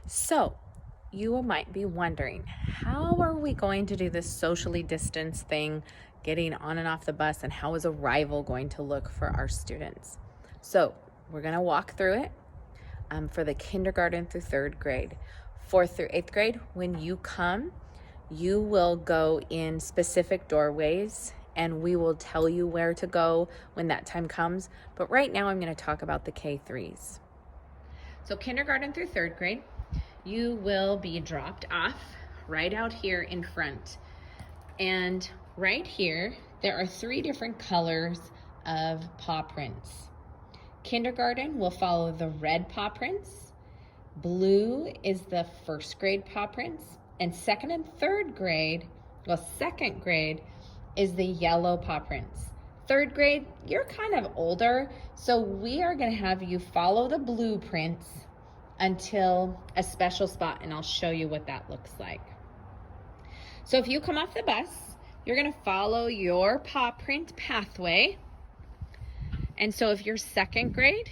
So, you might be wondering, how are we going to do this socially distanced thing, getting on and off the bus, and how is arrival going to look for our students? So, we're going to walk through it for the kindergarten through third grade. Fourth through eighth grade, when you come, you will go in specific doorways and we will tell you where to go when that time comes. But right now, I'm going to talk about the K3s. So, kindergarten through third grade, you will be dropped off right out here in front. And right here, there are 3 different colors of paw prints. Kindergarten will follow the red paw prints. Blue is the first grade paw prints. And second and third grade, second grade is the yellow paw prints. Third grade, you're kind of older, so we are going to have you follow the blueprints until a special spot, and I'll show you what that looks like. So if you come off the bus, you're going to follow your paw print pathway. And so if you're second grade,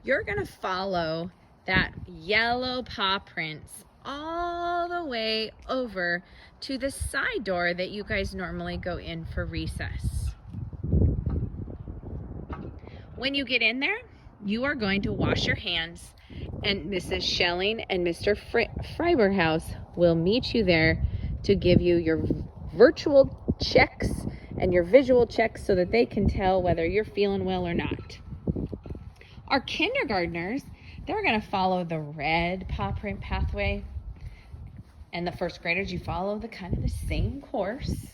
you're going to follow that yellow paw prints all the way over to the side door that you guys normally go in for recess. When you get in there, you are going to wash your hands, and Mrs. Schelling and Mr. Freiberhaus will meet you there to give you your virtual checks and your visual checks so that they can tell whether you're feeling well or not. Our kindergartners, they're going to follow the red paw print pathway, and the first graders, you follow the kind of the same course,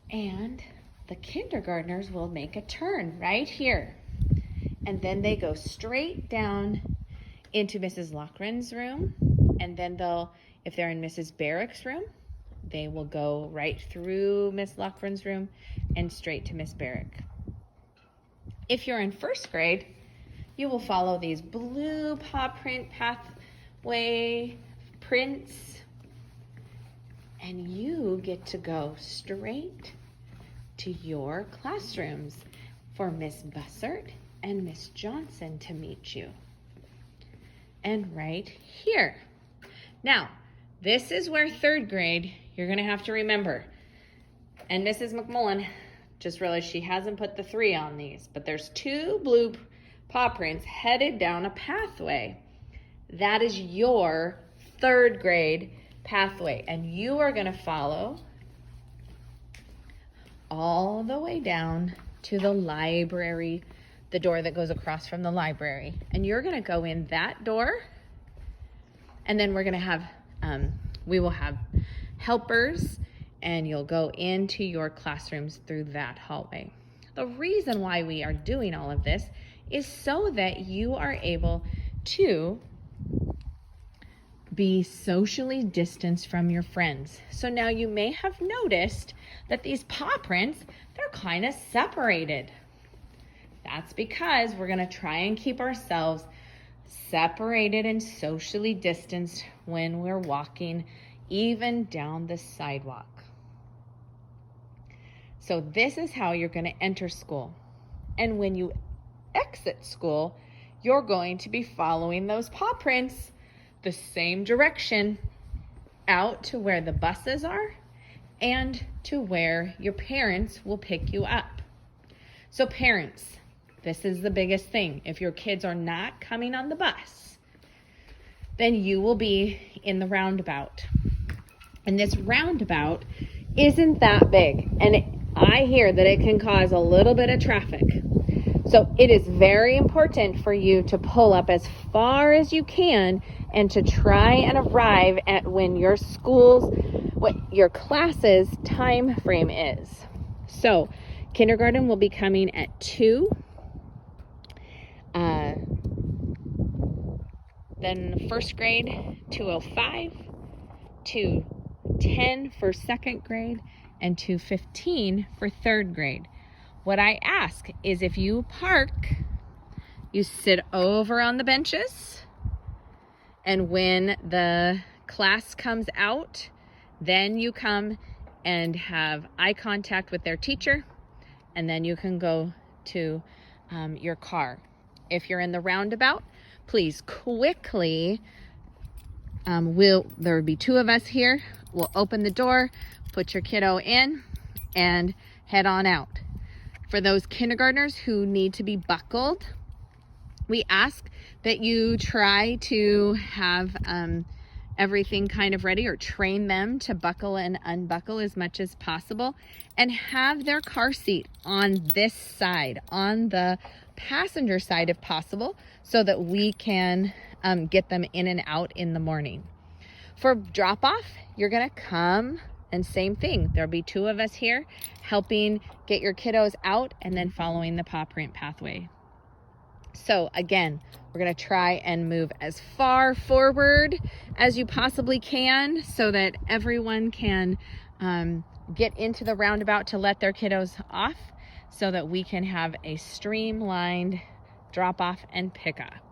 and the kindergartners will make a turn right here, and then they go straight down into Mrs. Loughran's room, and then if they're in Mrs. Barrick's room, they will go right through Miss Loughran's room and straight to Miss Barrick. If you're in first grade, you will follow these blue paw print pathway prints, and you get to go straight to your classrooms for Miss Bussert and Miss Johnson to meet you. And right here. Now, this is where third grade, you're going to have to remember. And Mrs. McMullen just realized she hasn't put the 3 on these, but there's 2 blue paw prints headed down a pathway. That is your third grade pathway, and you are going to follow all the way down to the library, the door that goes across from the library. And you're going to go in that door, and then we're going to have, we will have helpers, and you'll go into your classrooms through that hallway. The reason why we are doing all of this is so that you are able to be socially distanced from your friends. So now you may have noticed that these paw prints, they're kind of separated. That's because we're going to try and keep ourselves separated and socially distanced when we're walking, even down the sidewalk. So this is how you're going to enter school. And when you exit school, you're going to be following those paw prints the same direction out to where the buses are and to where your parents will pick you up. So parents, this is the biggest thing. If your kids are not coming on the bus, then you will be in the roundabout. And this roundabout isn't that big. And I hear that it can cause a little bit of traffic. So it is very important for you to pull up as far as you can and to try and arrive at when your what your class's time frame is. So kindergarten will be coming at 2. Then first grade, 2:05, 2:10 for second grade, and 2:15 for third grade. What I ask is if you park, you sit over on the benches, and when the class comes out, then you come and have eye contact with their teacher, and then you can go to your car. If you're in the roundabout, please quickly, there will be 2 of us here. We'll open the door, put your kiddo in, and head on out. For those kindergartners who need to be buckled, we ask that you try to have everything kind of ready, or train them to buckle and unbuckle as much as possible, and have their car seat on this side, on the passenger side if possible, so that we can get them in and out in the morning. For drop off, you're gonna come, and same thing, there'll be 2 of us here helping get your kiddos out and then following the paw print pathway. So again, we're gonna try and move as far forward as you possibly can so that everyone can get into the roundabout to let their kiddos off, so that we can have a streamlined drop off and pick up.